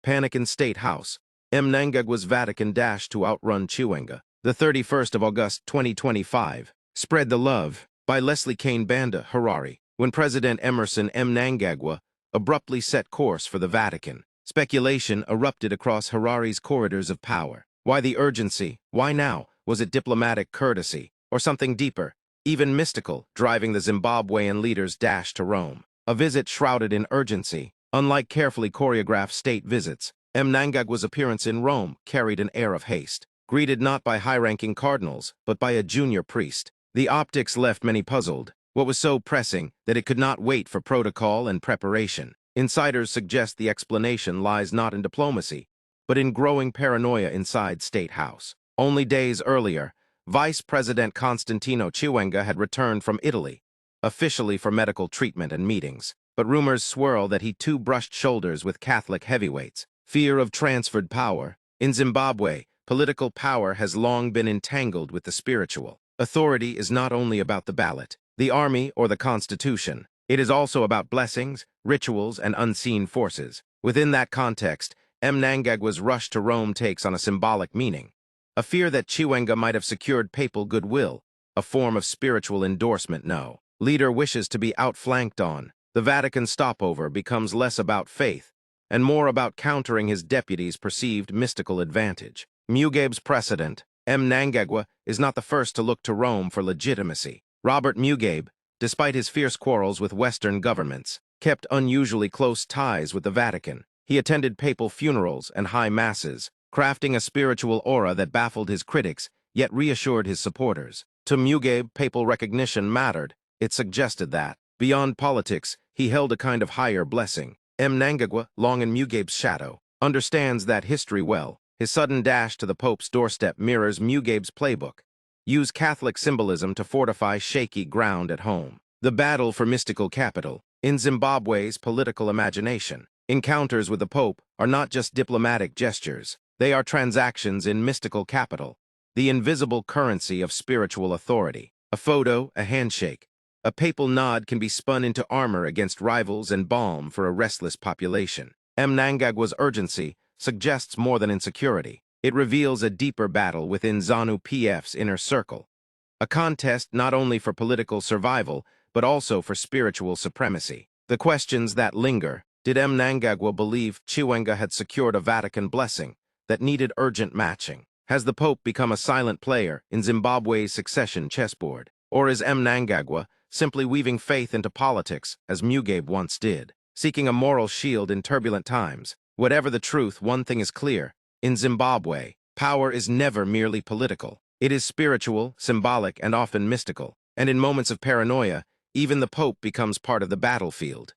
Panic in State House. Mnangagwa's Vatican dash to outrun Chiwenga. The 31st of August 2025. Spread the Love by Leslie Kane Banda, Harare. When President Emerson Mnangagwa abruptly set course for the Vatican, speculation erupted across Harare's corridors of power. Why the urgency? Why now? Was it diplomatic courtesy? Or something deeper, even mystical, driving the Zimbabwean leader's dash to Rome? A visit shrouded in urgency. Unlike carefully choreographed state visits, Mnangagwa's appearance in Rome carried an air of haste. Greeted not by high-ranking cardinals, but by a junior priest. The optics left many puzzled. What was so pressing that it could not wait for protocol and preparation? Insiders suggest the explanation lies not in diplomacy, but in growing paranoia inside State House. Only days earlier, Vice President Constantino Chiwenga had returned from Italy, officially for medical treatment and meetings. But rumors swirl that he too brushed shoulders with Catholic heavyweights. Fear of transferred power. In Zimbabwe, political power has long been entangled with the spiritual. Authority is not only about the ballot, the army, or the constitution. It is also about blessings, rituals, and unseen forces. Within that context, Mnangagwa's rush to Rome takes on a symbolic meaning. A fear that Chiwenga might have secured papal goodwill, a form of spiritual endorsement. No. Leader wishes to be outflanked on. The Vatican stopover becomes less about faith and more about countering his deputy's perceived mystical advantage. Mugabe's precedent. Mnangagwa is not the first to look to Rome for legitimacy. Robert Mugabe, despite his fierce quarrels with Western governments, kept unusually close ties with the Vatican. He attended papal funerals and high masses, crafting a spiritual aura that baffled his critics, yet reassured his supporters. To Mugabe, papal recognition mattered. It suggested that, beyond politics, he held a kind of higher blessing. Mnangagwa, long in Mugabe's shadow, understands that history well. His sudden dash to the Pope's doorstep mirrors Mugabe's playbook. Use Catholic symbolism to fortify shaky ground at home. The battle for mystical capital. In Zimbabwe's political imagination, encounters with the Pope are not just diplomatic gestures. They are transactions in mystical capital, the invisible currency of spiritual authority. A photo, a handshake, a papal nod can be spun into armor against rivals and balm for a restless population. Mnangagwa's urgency suggests more than insecurity. It reveals a deeper battle within ZANU-PF's inner circle. A contest not only for political survival, but also for spiritual supremacy. The questions that linger: did Mnangagwa believe Chiwenga had secured a Vatican blessing that needed urgent matching? Has the Pope become a silent player in Zimbabwe's succession chessboard? Or is Mnangagwa simply weaving faith into politics as Mugabe once did, seeking a moral shield in turbulent times? Whatever the truth, one thing is clear. In Zimbabwe, power is never merely political. It is spiritual, symbolic, and often mystical. And in moments of paranoia, even the Pope becomes part of the battlefield.